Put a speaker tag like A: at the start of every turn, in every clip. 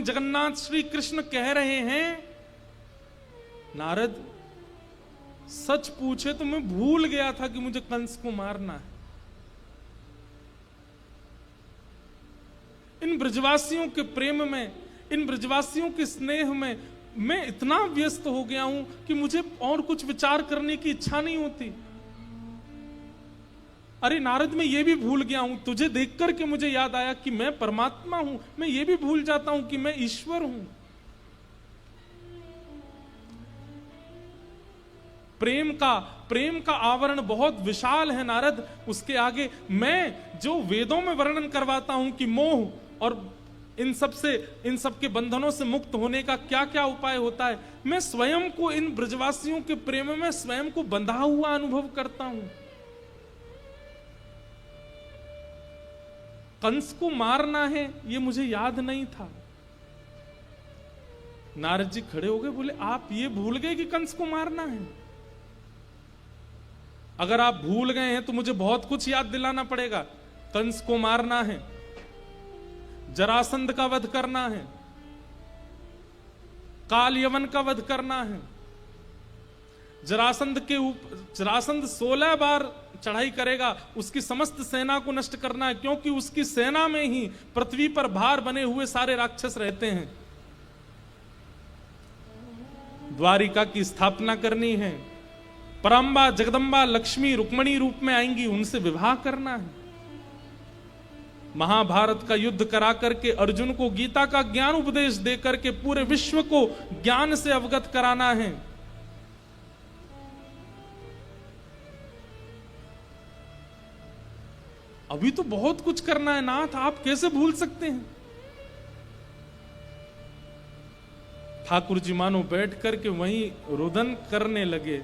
A: जगन्नाथ श्री कृष्ण कह रहे हैं, नारद सच पूछे तो मैं भूल गया था कि मुझे कंस को मारना है। इन ब्रजवासियों के प्रेम में, इन ब्रजवासियों के स्नेह में मैं इतना व्यस्त हो गया हूं कि मुझे और कुछ विचार करने की इच्छा नहीं होती। अरे नारद, मैं ये भी भूल गया हूं, तुझे देख करके मुझे याद आया कि मैं परमात्मा हूं। मैं ये भी भूल जाता हूं कि मैं ईश्वर हूं। प्रेम का आवरण बहुत विशाल है नारद। उसके आगे मैं जो वेदों में वर्णन करवाता हूं कि मोह और इन सब के बंधनों से मुक्त होने का क्या क्या उपाय होता है, मैं स्वयं को इन ब्रजवासियों के प्रेम में स्वयं को बंधा हुआ अनुभव करता हूं। कंस को मारना है ये मुझे याद नहीं था। नारद जी खड़े हो गए, बोले आप ये भूल गए कि कंस को मारना है? अगर आप भूल गए हैं तो मुझे बहुत कुछ याद दिलाना पड़ेगा। कंस को मारना है, जरासंध का वध करना है, काल यवन का वध करना है, जरासंध 16 बार चढ़ाई करेगा, उसकी समस्त सेना को नष्ट करना है, क्योंकि उसकी सेना में ही पृथ्वी पर भार बने हुए सारे राक्षस रहते हैं। द्वारिका की स्थापना करनी है, परांबा जगदंबा लक्ष्मी रुक्मणी रूप में आएंगी, उनसे विवाह करना है। महाभारत का युद्ध करा करके अर्जुन को गीता का ज्ञान उपदेश दे करके पूरे विश्व को ज्ञान से अवगत कराना है। अभी तो बहुत कुछ करना है नाथ, आप कैसे भूल सकते हैं? ठाकुर जी मानो बैठ करके वहीं रुदन करने लगे।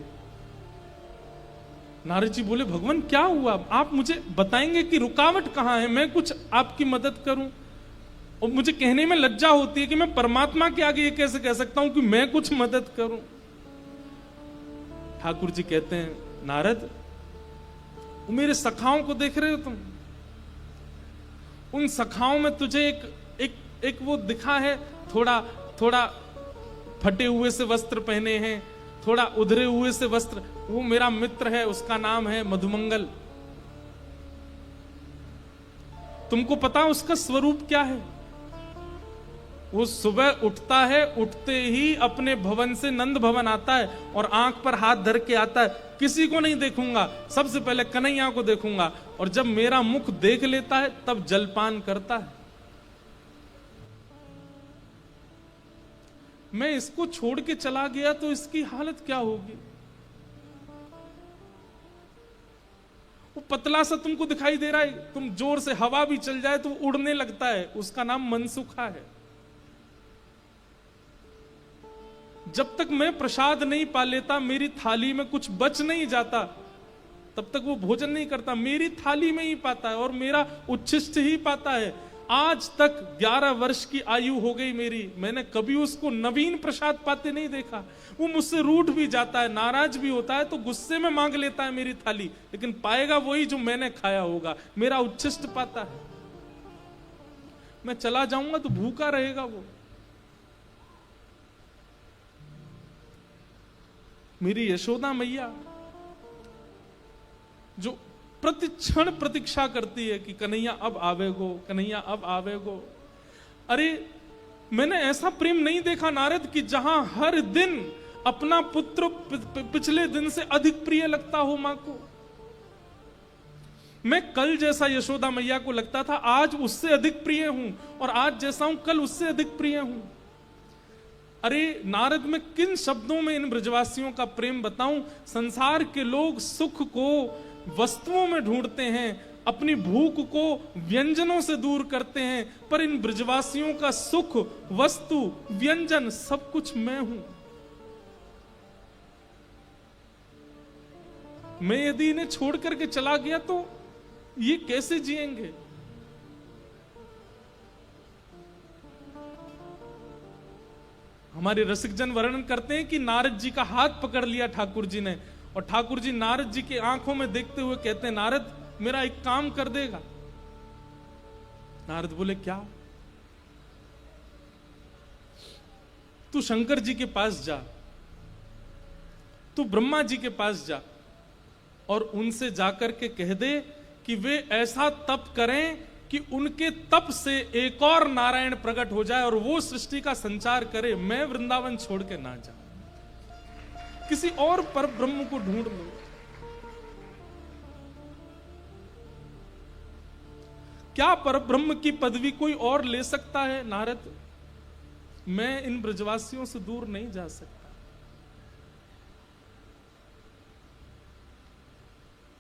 A: नारद जी बोले, भगवान क्या हुआ? आप मुझे बताएंगे कि रुकावट कहां है, मैं कुछ आपकी मदद करूं। और मुझे कहने में लज्जा होती है कि मैं परमात्मा के आगे ये कैसे कह सकता हूं कि मैं कुछ मदद करूं। ठाकुर जी कहते हैं, नारद मेरे सखाओं को देख रहे हो तुम? उन सखाओं में तुझे एक वो दिखा है, थोड़ा फटे हुए से वस्त्र पहने हैं, थोड़ा उधरे हुए से वस्त्र, वो मेरा मित्र है, उसका नाम है मधुमंगल। तुमको पता उसका स्वरूप क्या है? वो सुबह उठता है, उठते ही अपने भवन से नंद भवन आता है और आंख पर हाथ धर के आता है, किसी को नहीं देखूंगा, सबसे पहले कन्हैया को देखूंगा, और जब मेरा मुख देख लेता है तब जलपान करता है। मैं इसको छोड़ के चला गया तो इसकी हालत क्या होगी? वो पतला सा तुमको दिखाई दे रहा है, तुम जोर से हवा भी चल जाए तो उड़ने लगता है, उसका नाम मनसुखा है। जब तक मैं प्रसाद नहीं पा लेता, मेरी थाली में कुछ बच नहीं जाता, तब तक वो भोजन नहीं करता, मेरी थाली में ही पाता है और मेरा उच्छिष्ट ही पाता है। आज तक 11 वर्ष की आयु हो गई मेरी, मैंने कभी उसको नवीन प्रसाद पाते नहीं देखा। वो मुझसे रूठ भी जाता है, नाराज भी होता है तो गुस्से में मांग लेता है मेरी थाली, लेकिन पाएगा वही जो मैंने खाया होगा, मेरा उच्छिष्ट पाता है। मैं चला जाऊंगा तो भूखा रहेगा वो। मेरी यशोदा मैया जो प्रति क्षण प्रतीक्षा करती है कि कन्हैया अब आवेगो, कन्हैया अब आवेगो। अरे मैंने ऐसा प्रेम नहीं देखा नारद कि जहां हर दिन अपना पुत्र पिछले दिन से अधिक प्रिय लगता हो मां को। मैं कल जैसा यशोदा मैया को लगता था, आज उससे अधिक प्रिय हूं, और आज जैसा हूं कल उससे अधिक प्रिय हूं। अरे नारद, मैं किन शब्दों में इन ब्रजवासियों का प्रेम बताऊं? संसार के लोग सुख को वस्तुओं में ढूंढते हैं, अपनी भूख को व्यंजनों से दूर करते हैं, पर इन ब्रजवासियों का सुख, वस्तु, व्यंजन सब कुछ मैं हूं। मैं यदि इन्हें छोड़ करके चला गया तो ये कैसे जिएंगे? हमारे रसिकजन वर्णन करते हैं कि नारद जी का हाथ पकड़ लिया ठाकुर जी ने, और ठाकुर जी नारद जी के आंखों में देखते हुए कहते हैं, नारद मेरा एक काम कर देगा? नारद बोले, क्या? तू शंकर जी के पास जा, तू ब्रह्मा जी के पास जा और उनसे जाकर के कह दे कि वे ऐसा तप करें कि उनके तप से एक और नारायण प्रकट हो जाए और वो सृष्टि का संचार करे। मैं वृंदावन छोड़ के ना जाऊं, किसी और पर ब्रह्म को ढूंढ लो। क्या पर ब्रह्म की पदवी कोई और ले सकता है नारद? मैं इन ब्रजवासियों से दूर नहीं जा सकता।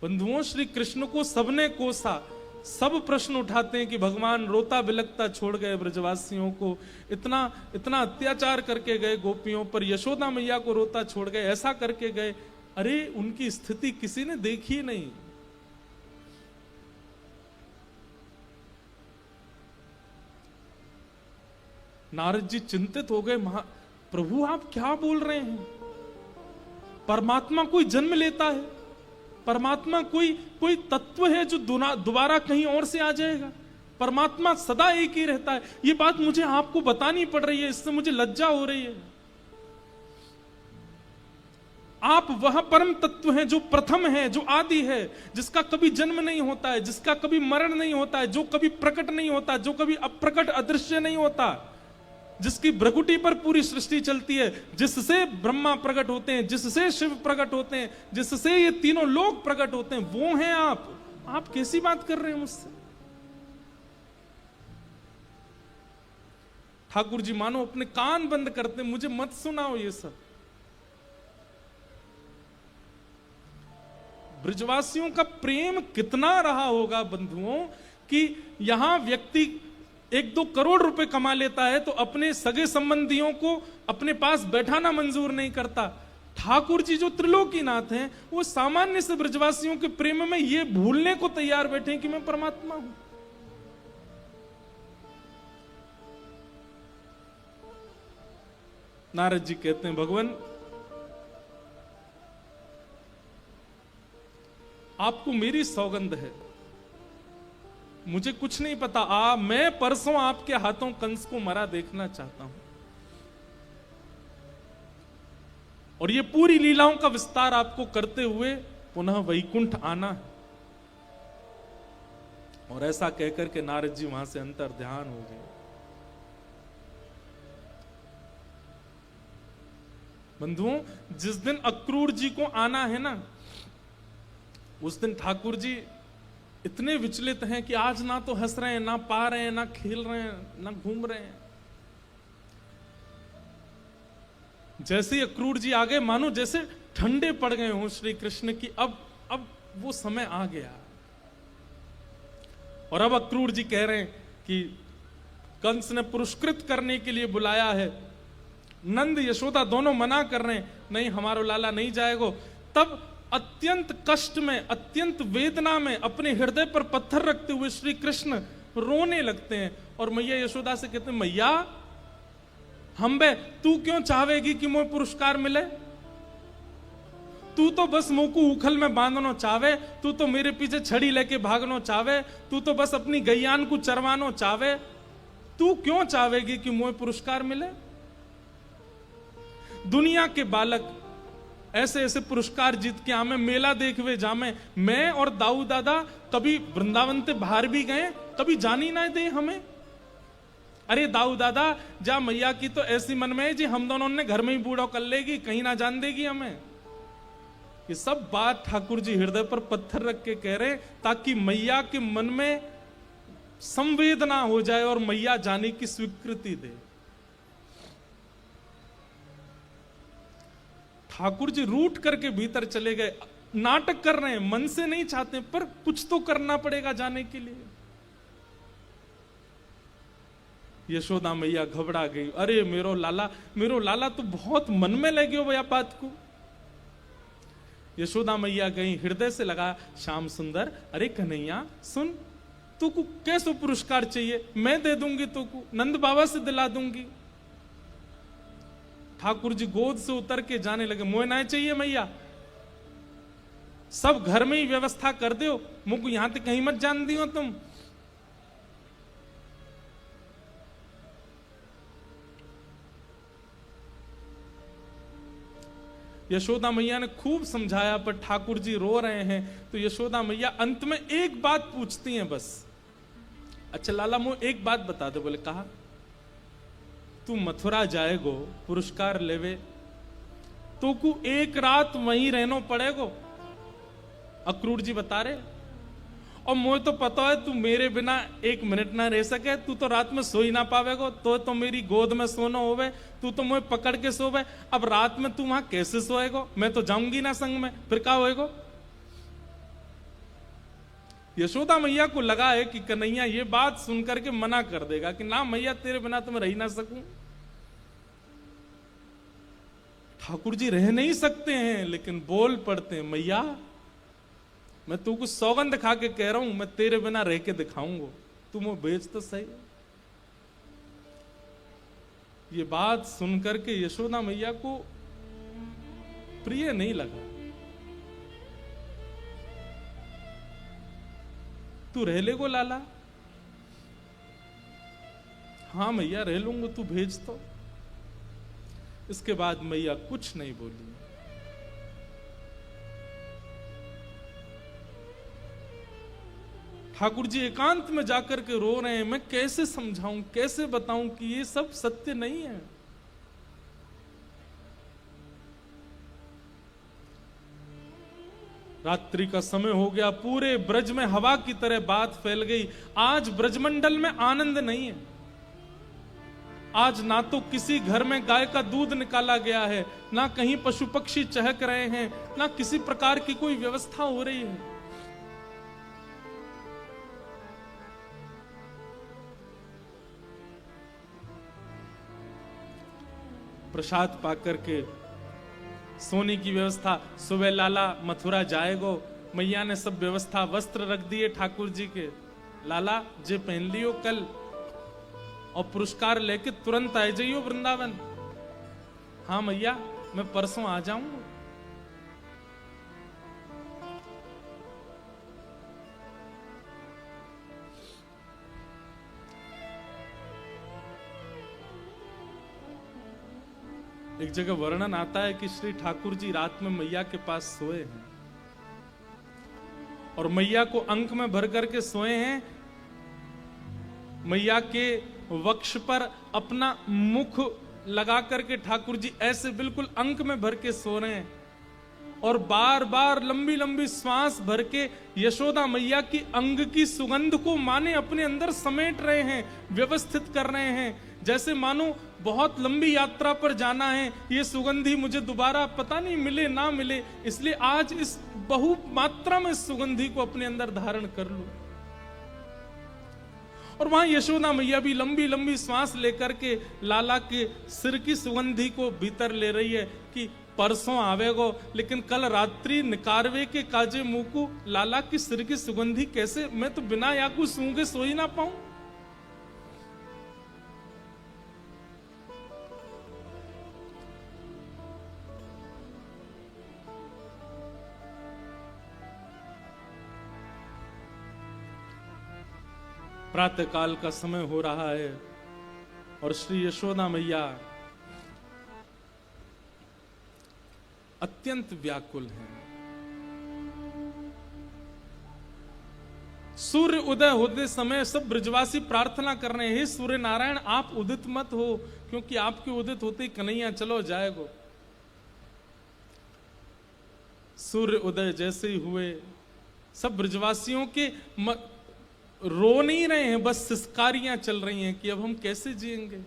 A: बंधुओं, श्री कृष्ण को सबने कोसा, सब प्रश्न उठाते हैं कि भगवान रोता बिलखता छोड़ गए ब्रजवासियों को, इतना इतना अत्याचार करके गए गोपियों पर, यशोदा मैया को रोता छोड़ गए, ऐसा करके गए। अरे उनकी स्थिति किसी ने देखी नहीं। नारद जी चिंतित हो गए, प्रभु आप क्या बोल रहे हैं? परमात्मा कोई जन्म लेता है? परमात्मा कोई तत्व है जो दोबारा कहीं और से आ जाएगा? परमात्मा सदा एक ही रहता है। ये बात मुझे आपको बतानी पड़ रही है, इससे मुझे लज्जा हो रही है। आप वह परम तत्व हैं जो प्रथम है, जो आदि है, जिसका कभी जन्म नहीं होता है, जिसका कभी मरण नहीं होता है, जो कभी प्रकट नहीं होता, जो कभी अप्रकट अदृश्य नहीं होता, जिसकी भ्रकुटी पर पूरी सृष्टि चलती है, जिससे ब्रह्मा प्रकट होते हैं, जिससे शिव प्रकट होते हैं, जिससे ये तीनों लोग प्रकट होते हैं, वो हैं आप। आप कैसी बात कर रहे हैं मुझसे? ठाकुर जी मानो अपने कान बंद करते, मुझे मत सुनाओ ये सब। ब्रजवासियों का प्रेम कितना रहा होगा बंधुओं कि यहां व्यक्ति 1-2 करोड़ रुपए कमा लेता है तो अपने सगे संबंधियों को अपने पास बैठाना मंजूर नहीं करता। ठाकुर जी जो त्रिलोकीनाथ हैं, वो सामान्य से ब्रजवासियों के प्रेम में ये भूलने को तैयार बैठे कि मैं परमात्मा हूं। नारद जी कहते हैं, भगवान आपको मेरी सौगंध है, मुझे कुछ नहीं पता। मैं परसों आपके हाथों कंस को मरा देखना चाहता हूं और ये पूरी लीलाओं का विस्तार आपको करते हुए पुनः वैकुंठ आना है। और ऐसा कहकर के नारद जी वहां से अंतर ध्यान हो गए। बंधुओं, जिस दिन अक्रूर जी को आना है ना, उस दिन ठाकुर जी इतने विचलित हैं कि आज ना तो हंस रहे हैं, ना पा रहे हैं, ना खेल रहे हैं, ना घूम रहे हैं। जैसे ही अक्रूर जी आ गए, मानो जैसे ठंडे पड़ गए हों श्री कृष्ण की, अब वो समय आ गया। और अब अक्रूर जी कह रहे हैं कि कंस ने पुरस्कृत करने के लिए बुलाया है, नंद यशोदा दोनों मना कर रहे हैं, नहीं हमारो लाला नहीं जाएगा। तब अत्यंत कष्ट में, अत्यंत वेदना में अपने हृदय पर पत्थर रखते हुए श्री कृष्ण रोने लगते हैं और मैया यशोदा से कहते हैं, मैया हम बे तू क्यों चाहेगी कि मुझे पुरस्कार मिले? तू तो बस मुंह को उखल में बांधना चाहे, तू तो मेरे पीछे छड़ी लेके भागना चाहे, तू तो बस अपनी गैयान को चरवाना चाहे, तू क्यों चाहेगी कि मुझे पुरस्कार मिले? दुनिया के बालक ऐसे ऐसे पुरस्कार जीत के आमे, मेला देखवे जामे। मैं और दाऊ दादा कभी वृंदावन से बाहर भी गए, कभी जानी ना दे हमें। अरे दाऊ दादा जा, मैया की तो ऐसी मन में है जी हम दोनों ने घर में ही बूढ़ा कर लेगी, कहीं ना जान देगी हमें। ये सब बात ठाकुर जी हृदय पर पत्थर रख के कह रहे ताकि मैया के मन में संवेदना हो जाए और मैया जाने की स्वीकृति दे। ठाकुर जी रूठ करके भीतर चले गए। नाटक कर रहे हैं, मन से नहीं चाहते, पर कुछ तो करना पड़ेगा जाने के लिए। यशोदा मैया घबरा गई, अरे मेरो लाला तो बहुत मन में ले गयो भैया बात को। यशोदा मैया गई, हृदय से लगा, श्याम सुंदर, अरे कन्हैया सुन, तू को कैसे पुरस्कार चाहिए, मैं दे दूंगी, तू को नंद बाबा से दिला दूंगी। ठाकुर जी गोद से उतर के जाने लगे, मोह ना चाहिए मैया, सब घर में ही व्यवस्था कर दो, मुझको यहां तक कहीं मत जान दियो तुम। यशोदा मैया ने खूब समझाया, पर ठाकुर जी रो रहे हैं। तो यशोदा मैया अंत में एक बात पूछती हैं बस, अच्छा लाला मुझे एक बात बता दे। बोले कहा, तू मथुरा जाएगो पुरस्कार लेवे तो को एक रात वहीं रहनो पड़ेगो। अक्रूर जी बता रहे, और मुझे तो पता है तू मेरे बिना एक मिनट ना रह सके, तू तो रात में सो ही ना पावेगो, तो मेरी गोद में सोना होवे, तू तो मुझे पकड़ के सोवे। अब रात में तू वहां कैसे सोएगो, मैं तो जाऊंगी ना संग में, फिर क्या होएगो। यशोदा मैया को लगा है कि कन्हैया ये बात सुनकर के मना कर देगा कि ना मैया तेरे बिना तो मैं रह ना सकूं। ठाकुर जी रह नहीं सकते हैं, लेकिन बोल पड़ते हैं, मैया मैं तू कुछ सौगंध खा के कह रहा हूं, मैं तेरे बिना रह के दिखाऊंगा, तू मुझे बेच तो सही। ये बात सुनकर के यशोदा मैया को प्रिय नहीं लगा। तू रह लेगो लाला? हाँ मैया रह लूंगा, तू भेज तो। इसके बाद मैया कुछ नहीं बोली। ठाकुर जी एकांत में जाकर के रो रहे हैं, मैं कैसे समझाऊं, कैसे बताऊं कि ये सब सत्य नहीं है। रात्रि का समय हो गया, पूरे ब्रज में हवा की तरह बात फैल गई। आज ब्रजमंडल में आनंद नहीं है। आज ना तो किसी घर में गाय का दूध निकाला गया है, ना कहीं पशु पक्षी चहक रहे हैं, ना किसी प्रकार की कोई व्यवस्था हो रही है। प्रसाद पाकर के सोने की व्यवस्था, सुबह लाला मथुरा जाएगो, मैया ने सब व्यवस्था, वस्त्र रख दिए ठाकुर जी के, लाला जे पहन लियो कल, और पुरस्कार लेके तुरंत आ जाइयो वृंदावन। हाँ मैया मैं परसों आ जाऊंगा। एक जगह वर्णन आता है कि श्री ठाकुर जी रात में मैया के पास सोए हैं, और मैया को अंक में भर करके सोए हैं। मैया के वक्ष पर अपना मुख लगा करके ठाकुर जी ऐसे बिल्कुल अंक में भर के सो रहे हैं, और बार बार लंबी लंबी श्वास भर के यशोदा मैया की अंग की सुगंध को माने अपने अंदर समेट रहे हैं, व्यवस्थित कर रहे हैं, जैसे मानो बहुत लंबी यात्रा पर जाना है, ये सुगंधी मुझे दोबारा पता नहीं मिले ना मिले, इसलिए आज इस बहु मात्रा में सुगंधी को अपने अंदर धारण कर लूं। और वहां यशोदा मैया भी लंबी लंबी श्वास लेकर के लाला के सिर की सुगंधी को भीतर ले रही है कि परसों आवेगो, लेकिन कल रात्रि निकारवे के काजे मुकु, लाला की सिर की सुगंधी कैसे, मैं तो बिना याकू सूंघे सो ही ना पाऊं। प्रातः काल का समय हो रहा है, और श्री यशोदा मैया अत्यंत व्याकुल हैं। सूर्य उदय होते समय सब ब्रजवासी प्रार्थना कर रहे हैं, हे सूर्य नारायण आप उदित मत हो, क्योंकि आपके उदित होते ही कन्हैया चलो जाएगो। सूर्य उदय जैसे ही हुए, सब ब्रजवासियों के रो नहीं रहे हैं, बस सिसकारियां चल रही हैं कि अब हम कैसे जिएंगे।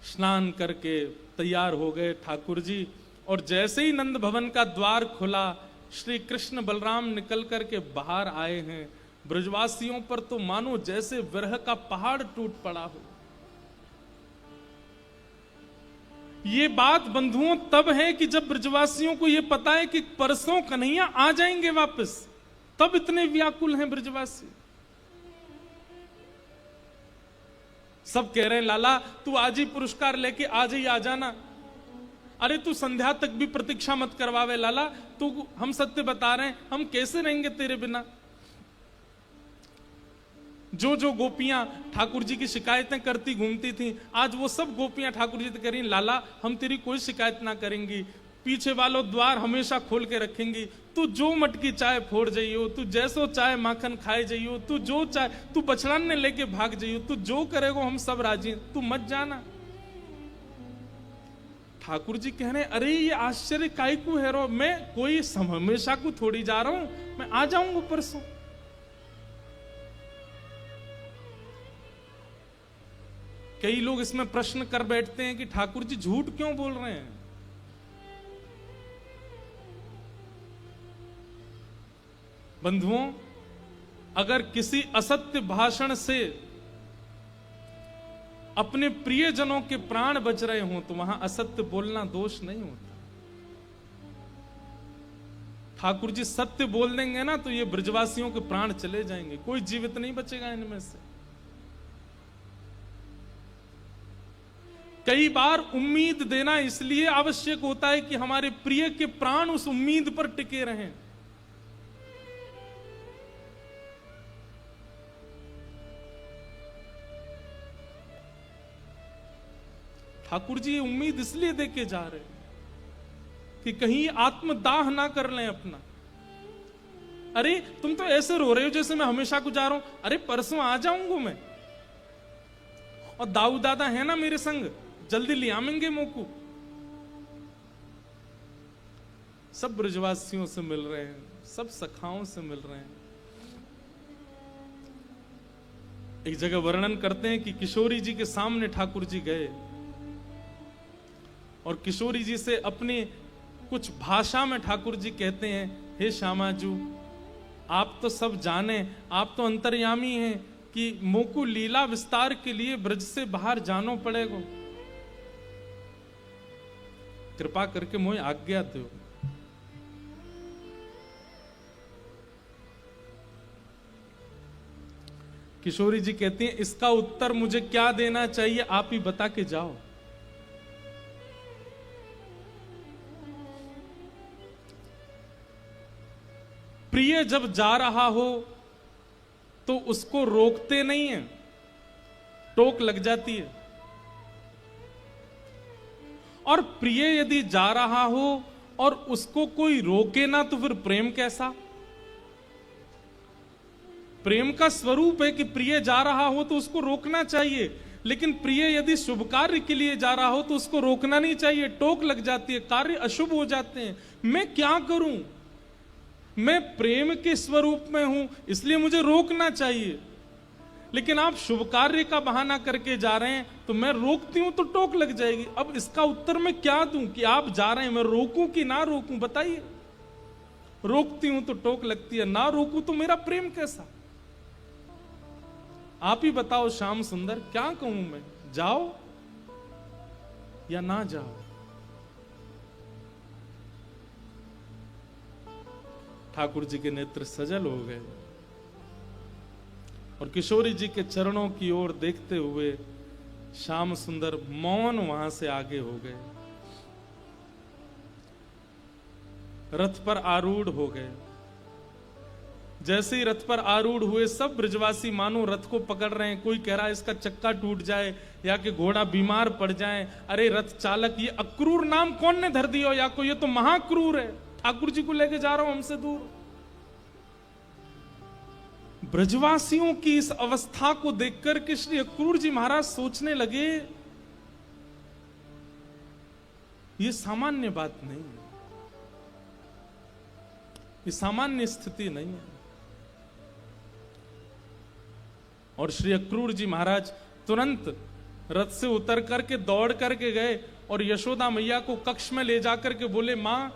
A: स्नान करके तैयार हो गए ठाकुर जी, और जैसे ही नंद भवन का द्वार खुला, श्री कृष्ण बलराम निकल करके बाहर आए हैं। ब्रजवासियों पर तो मानो जैसे विरह का पहाड़ टूट पड़ा हो। ये बात बंधुओं तब है कि जब ब्रजवासियों को यह पता है कि परसों कन्हैया आ जाएंगे वापस, तब इतने व्याकुल हैं ब्रजवासी। सब कह रहे हैं लाला तू आज ही पुरस्कार लेके आज ही आ जाना। अरे तू संध्या तक भी प्रतीक्षा मत करवावे लाला, तू, हम सत्य बता रहे हैं, हम कैसे रहेंगे तेरे बिना। जो जो गोपियां ठाकुर जी की शिकायतें करती घूमती थीं, आज वो सब गोपियां ठाकुर जी से कह रही, लाला हम तेरी कोई शिकायत ना करेंगी, पीछे वालों द्वार हमेशा खोल के रखेंगी, तू जो मटकी चाय फोड़ जाइयो, तू जैसो चाय माखन खाए जाइयो, तू जो चाय तू बछड़न ने लेके भाग जाइयो, तू जो करेगो हम सब राजी, तू मत जाना। ठाकुर जी कह रहे, अरे ये आश्चर्य काय को है रो, मैं कोई हमेशा को थोड़ी जा रहा हूं, मैं आ जाऊंगा परसों। कई लोग इसमें प्रश्न कर बैठते हैं कि ठाकुर जी झूठ क्यों बोल रहे हैं। बंधुओं, अगर किसी असत्य भाषण से अपने प्रियजनों के प्राण बच रहे हों तो वहां असत्य बोलना दोष नहीं होता। ठाकुर जी सत्य बोल देंगे ना तो ये ब्रजवासियों के प्राण चले जाएंगे, कोई जीवित नहीं बचेगा इनमें से। कई बार उम्मीद देना इसलिए आवश्यक होता है कि हमारे प्रिय के प्राण उस उम्मीद पर टिके रहें। ठाकुर जी ये उम्मीद इसलिए देके जा रहे हैं कि कहीं आत्मदाह ना कर लें अपना। अरे तुम तो ऐसे रो रहे हो जैसे मैं हमेशा को जा रहा हूं, अरे परसों आ जाऊंगा मैं, और दाऊ दादा है ना मेरे संग, जल्दी ले आवेंगे मोकू। सब ब्रजवासियों से मिल रहे हैं, सब सखाओं से मिल रहे हैं। एक जगह वर्णन करते हैं कि किशोरी जी के सामने ठाकुर जी गए और किशोरी जी से अपनी कुछ भाषा में ठाकुर जी कहते हैं, हे श्यामाजू, आप तो सब जाने, आप तो अंतर्यामी हैं कि मोकू लीला विस्तार के लिए ब्रज से बाहर जानो पड़ेगा, कृपा करके मोए आज्ञा दो। किशोरी जी कहती हैं, इसका उत्तर मुझे क्या देना चाहिए, आप ही बता के जाओ। प्रिय जब जा रहा हो तो उसको रोकते नहीं है, टोक लग जाती है। और प्रिय यदि जा रहा हो और उसको कोई रोके ना तो फिर प्रेम कैसा? प्रेम का स्वरूप है कि प्रिय जा रहा हो तो उसको रोकना चाहिए, लेकिन प्रिय यदि शुभ कार्य के लिए जा रहा हो तो उसको रोकना नहीं चाहिए, टोक लग जाती है, कार्य अशुभ हो जाते हैं। मैं क्या करूं? मैं प्रेम के स्वरूप में हूं, इसलिए मुझे रोकना चाहिए, लेकिन आप शुभ कार्य का बहाना करके जा रहे हैं तो मैं रोकती हूं तो टोक लग जाएगी। अब इसका उत्तर मैं क्या दूं कि आप जा रहे हैं, मैं रोकूं कि ना रोकूं? बताइए। रोकती हूं तो टोक लगती है, ना रोकूं तो मेरा प्रेम कैसा? आप ही बताओ श्याम सुंदर, क्या कहूं मैं, जाओ या ना जाओ? ठाकुर जी के नेत्र सजल हो गए और किशोरी जी के चरणों की ओर देखते हुए श्याम सुंदर मौन वहां से आगे हो गए, रथ पर आरूढ़ हो गए। जैसे ही रथ पर आरूढ़ हुए सब ब्रजवासी मानो रथ को पकड़ रहे हैं, कोई कह रहा है इसका चक्का टूट जाए या कि घोड़ा बीमार पड़ जाए। अरे रथ चालक, ये अक्रूर नाम कौन ने धर दिया? या को ये तो महाक्रूर है, ठाकुर जी को लेके जा रहा हूं हमसे दूर। ब्रजवासियों की इस अवस्था को देखकर के श्री अक्रूर जी महाराज सोचने लगे, ये सामान्य बात नहीं है, ये सामान्य स्थिति नहीं है। और श्री अक्रूर जी महाराज तुरंत रथ से उतर करके दौड़ करके गए और यशोदा मैया को कक्ष में ले जाकर के बोले, मां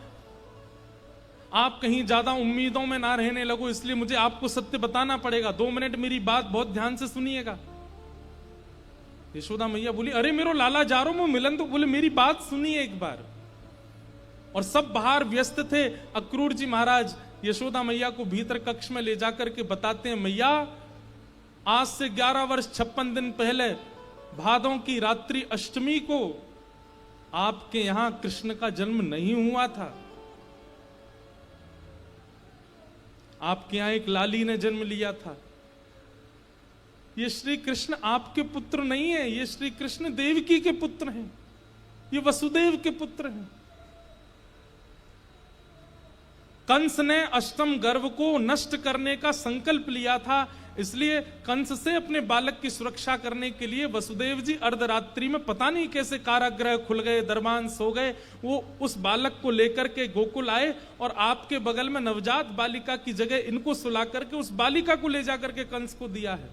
A: आप कहीं ज्यादा उम्मीदों में ना रहने लगो, इसलिए मुझे आपको सत्य बताना पड़ेगा, 2 मिनट मेरी बात बहुत ध्यान से सुनिएगा। यशोदा मैया बोली, अरे मेरो लाला जा रहा हूं मिलन, तो बोले मेरी बात सुनिए एक बार। और सब बाहर व्यस्त थे। अक्रूर जी महाराज यशोदा मैया को भीतर कक्ष में ले जाकर के बताते हैं, मैया आज से 11 वर्ष 56 दिन पहले भादों की रात्रि अष्टमी को आपके यहां कृष्ण का जन्म नहीं हुआ था, आपके यहां एक लाली ने जन्म लिया था। ये श्री कृष्ण आपके पुत्र नहीं है, ये श्री कृष्ण देवकी के पुत्र हैं, ये वसुदेव के पुत्र हैं। कंस ने अष्टम गर्भ को नष्ट करने का संकल्प लिया था, इसलिए कंस से अपने बालक की सुरक्षा करने के लिए वसुदेव जी अर्धरात्रि में पता नहीं कैसे कारागृह खुल गए, दरबान सो गए, वो उस बालक को लेकर के गोकुल आए और आपके बगल में नवजात बालिका की जगह इनको सुला करके उस बालिका को ले जाकर के कंस को दिया है।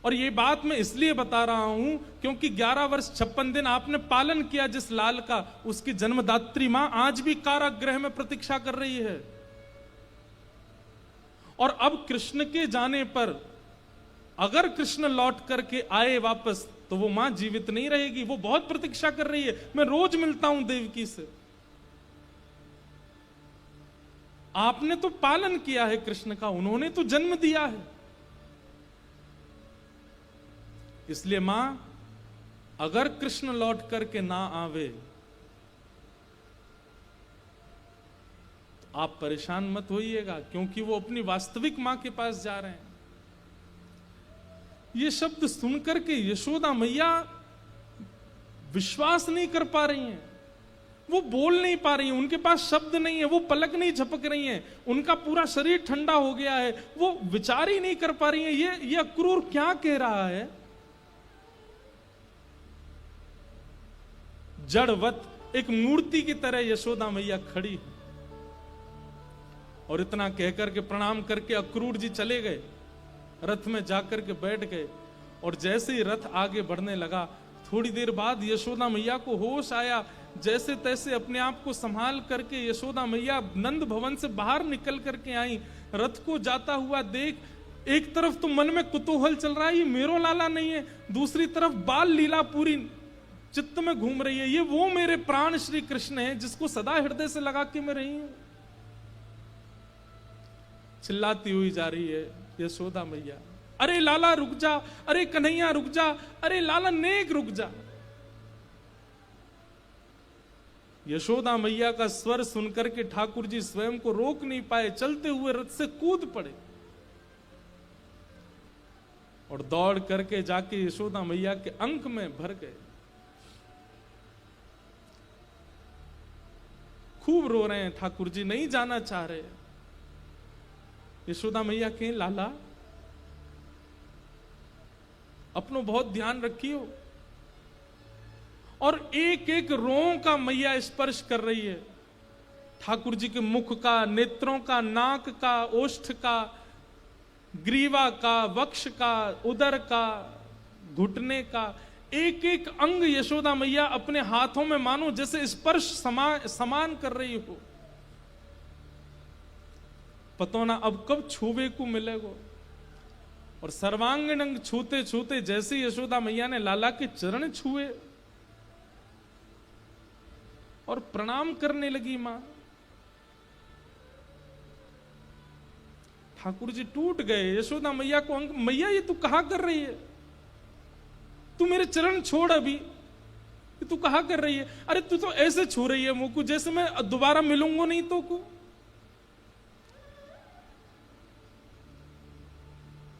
A: और ये बात मैं इसलिए बता रहा हूं क्योंकि 11 वर्ष 56 दिन आपने पालन किया जिस लाल का, उसकी जन्मदात्री मां आज भी कारागृह में प्रतीक्षा कर रही है। और अब कृष्ण के जाने पर अगर कृष्ण लौट करके आए वापस तो वो मां जीवित नहीं रहेगी, वो बहुत प्रतीक्षा कर रही है। मैं रोज मिलता हूं देवकी से। आपने तो पालन किया है कृष्ण का, उन्होंने तो जन्म दिया है, इसलिए मां अगर कृष्ण लौट करके ना आवे तो आप परेशान मत होइएगा, क्योंकि वो अपनी वास्तविक मां के पास जा रहे हैं। ये शब्द सुनकर के यशोदा मैया विश्वास नहीं कर पा रही हैं, वो बोल नहीं पा रही हैं, उनके पास शब्द नहीं है, वो पलक नहीं झपक रही हैं, उनका पूरा शरीर ठंडा हो गया है, वो विचार ही नहीं कर पा रही हैं ये अक्रूर क्या कह रहा है। जड़वत एक मूर्ति की तरह यशोदा मैया खड़ी है और इतना कहकर के प्रणाम करके अक्रूर जी चले गए, रथ में जाकर के बैठ गए। और जैसे ही रथ आगे बढ़ने लगा, थोड़ी देर बाद यशोदा मैया को होश आया, जैसे तैसे अपने आप को संभाल करके यशोदा मैया नंद भवन से बाहर निकल करके आई। रथ को जाता हुआ देख एक तरफ तो मन में कुतूहल चल रहा है, ये मेरो लाला नहीं है, दूसरी तरफ बाल लीला पूरी चित्त में घूम रही है, ये वो मेरे प्राण श्री कृष्ण है जिसको सदा हृदय से लगा के मैं रही हूं। चिल्लाती हुई जा रही है यशोदा मैया, अरे लाला रुक जा, अरे कन्हैया रुक जा, अरे लाला नेक रुक जा। यशोदा मैया का स्वर सुनकर के ठाकुर जी स्वयं को रोक नहीं पाए, चलते हुए रथ से कूद पड़े और दौड़ करके जाके यशोदा मैया के अंक में भर गए। खूब रो रहे हैं ठाकुर जी, नहीं जाना चाह रहे। यशोदा मैया कहें लाला अपनो बहुत ध्यान रखियो, और एक एक रों का मैया स्पर्श कर रही है, ठाकुर जी के मुख का, नेत्रों का, नाक का, ओष्ठ का, ग्रीवा का, वक्ष का, उदर का, घुटने का, एक एक अंग यशोदा मैया अपने हाथों में मानो जैसे स्पर्श समान कर रही हो। पतो ना अब कब छूवे को मिलेगो। और सर्वांगीण अंग छूते छूते जैसे यशोदा मैया ने लाला के चरण छुए और प्रणाम करने लगी मां, ठाकुर जी टूट गए। यशोदा मैया को अंग, मैया ये तू कहा कर रही है, तू मेरे चरण छोड़, अभी तू कहा कर रही है, अरे तू तो ऐसे छू रही है मुझको जैसे मैं दोबारा मिलूंगा नहीं तो को।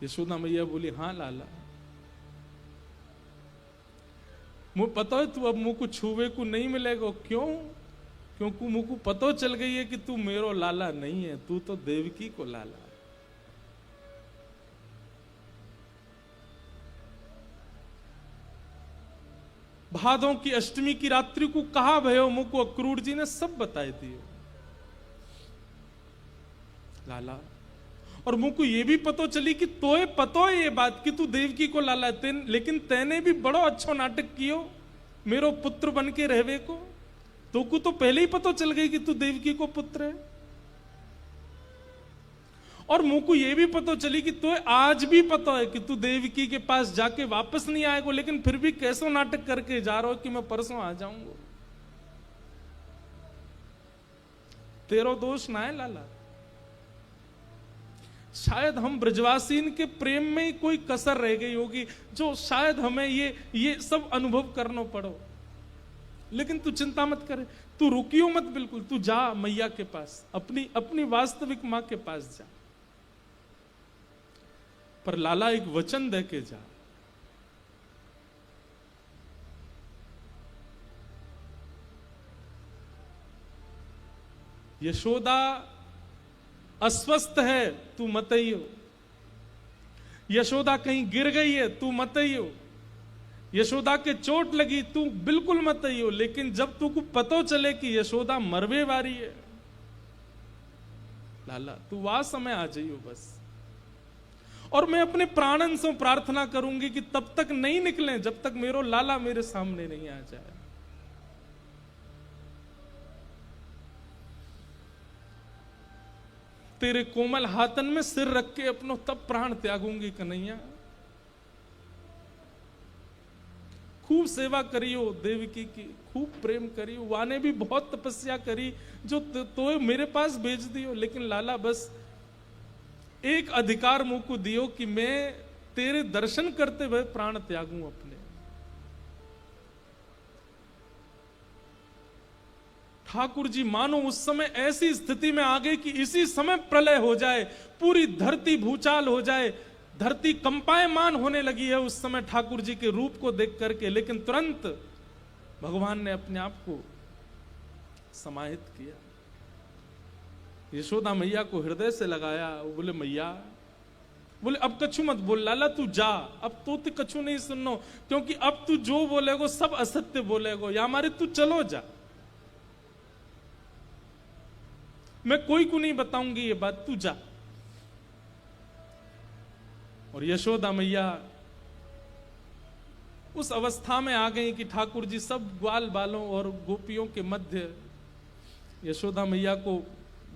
A: यशोदा मैया बोली हाँ लाला, मुझे पता है तू अब मुझको छुवे को नहीं मिलेगा। क्यों? क्योंकि मुझको पता चल गई है कि तू मेरो लाला नहीं है, तू तो देवकी को लाला। भादों की अष्टमी की रात्रि को कहा भयो मुझको अक्रूर जी ने सब बताए दिए लाला। और मुझको ये भी पता चली कि तोए पतो है ये बात कि तू देवकी को लाला, लेकिन तैने भी बड़ो अच्छो नाटक कियो मेरो पुत्र बन के रहवे को। तो को तो पहले ही पता चल गई कि तू देवकी को पुत्र है। और मुझको ये भी पता चली कि तो आज भी पता है कि तू देवकी के पास जाके वापस नहीं आएगा, लेकिन फिर भी कैसो नाटक करके जा रहा हो कि मैं परसों आ जाऊंगा। तेरो दोष ना है लाला, शायद हम ब्रजवासीन के प्रेम में ही कोई कसर रह गई होगी जो शायद हमें ये सब अनुभव करना पड़ो। लेकिन तू चिंता मत करे, तू रुकियो मत, बिल्कुल तू जा मैया के पास, अपनी वास्तविक मां के पास जा। पर लाला एक वचन दे के जा। यशोदा अस्वस्थ है, तू मत आइयो। यशोदा कहीं गिर गई है, तू मत आइयो। यशोदा के चोट लगी, तू बिल्कुल मत आइयो। लेकिन जब तू को पतो चले कि यशोदा मरवे वारी है, लाला तू वह समय आ जाइयो बस। और मैं अपने प्राणन से प्रार्थना करूंगी कि तब तक नहीं निकले जब तक मेरो लाला मेरे सामने नहीं आ जाए। तेरे कोमल हाथन में सिर रख के अपनो तब प्राण त्यागूंगी कन्हैया। खूब सेवा करियो देवकी की, खूब प्रेम करियो। वाने भी बहुत तपस्या करी जो तो मेरे पास भेज दियो। लेकिन लाला बस एक अधिकार मुंह को दियो कि मैं तेरे दर्शन करते हुए प्राण त्यागूं अपने। ठाकुर जी मानो उस समय ऐसी स्थिति में आ गए कि इसी समय प्रलय हो जाए, पूरी धरती भूचाल हो जाए, धरती कंपायमान होने लगी है उस समय ठाकुर जी के रूप को देख करके। लेकिन तुरंत भगवान ने अपने आप को समाहित किया, यशोदा मैया को हृदय से लगाया। वो बोले मैया, बोले अब कछु मत बोल लाला, तू जा, अब तो कछु नहीं सुननो, क्योंकि अब तू जो बोलेगो सब असत्य बोलेगो, या हमारे तू चलो जा, मैं कोई को नहीं बताऊंगी ये बात, तू जा। और यशोदा मैया उस अवस्था में आ गई कि ठाकुर जी सब ग्वाल बालों और गोपियों के मध्य यशोदा मैया को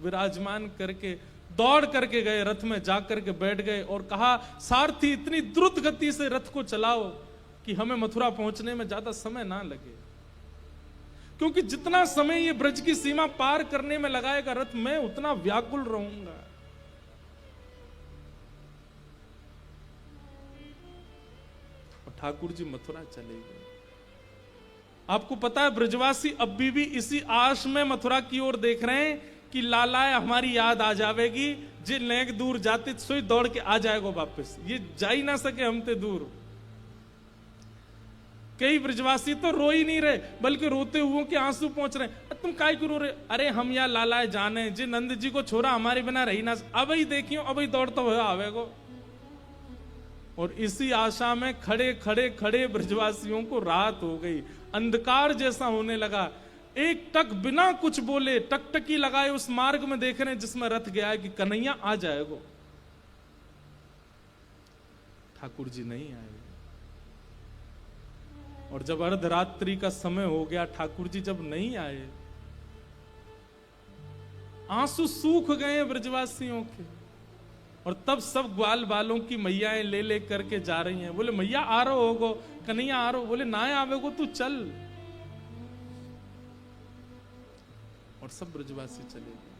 A: विराजमान करके दौड़ करके गए, रथ में जाकर के बैठ गए और कहा सारथी इतनी द्रुत गति से रथ को चलाओ कि हमें मथुरा पहुंचने में ज्यादा समय ना लगे, क्योंकि जितना समय ये ब्रज की सीमा पार करने में लगाएगा रथ, मैं उतना व्याकुल रहूंगा। और ठाकुर जी मथुरा चले गए। आपको पता है ब्रजवासी अब भी इसी आश में मथुरा की ओर देख रहे हैं कि लाला हमारी याद आ जावेगी, जे नेक दूर जाते सोई दौड़ के आ जाएगा वापस, ये जा ही ना सके हमते दूर। कई ब्रजवासी तो रो ही नहीं रहे, बल्कि रोते हुए के आंसू पहुंच रहे। तुम काय क्यों रो रहे? अरे हम या लाला जाने जे नंद जी को छोरा हमारे बिना रही ना, अब ही देखियो, अब ही दौड़ता हुआ आवेगो। और इसी आशा में खड़े खड़े खड़े ब्रजवासियों को रात हो गई, अंधकार जैसा होने लगा। एक टक बिना कुछ बोले टकटकी लगाए उस मार्ग में देख रहे हैं जिसमें रथ गया है कि कन्हैया आ जाएगो। ठाकुर जी नहीं आए। और जब अर्धरात्रि का समय हो गया, ठाकुर जी जब नहीं आए, आंसू सूख गए ब्रजवासियों के। और तब सब ग्वाल बालों की मैयाएं ले ले करके जा रही हैं। बोले मैया आ रहो होगो, कन्हैया आ रहो। बोले ना आवेगो तू चल। और सब ब्रजवासी चले गए।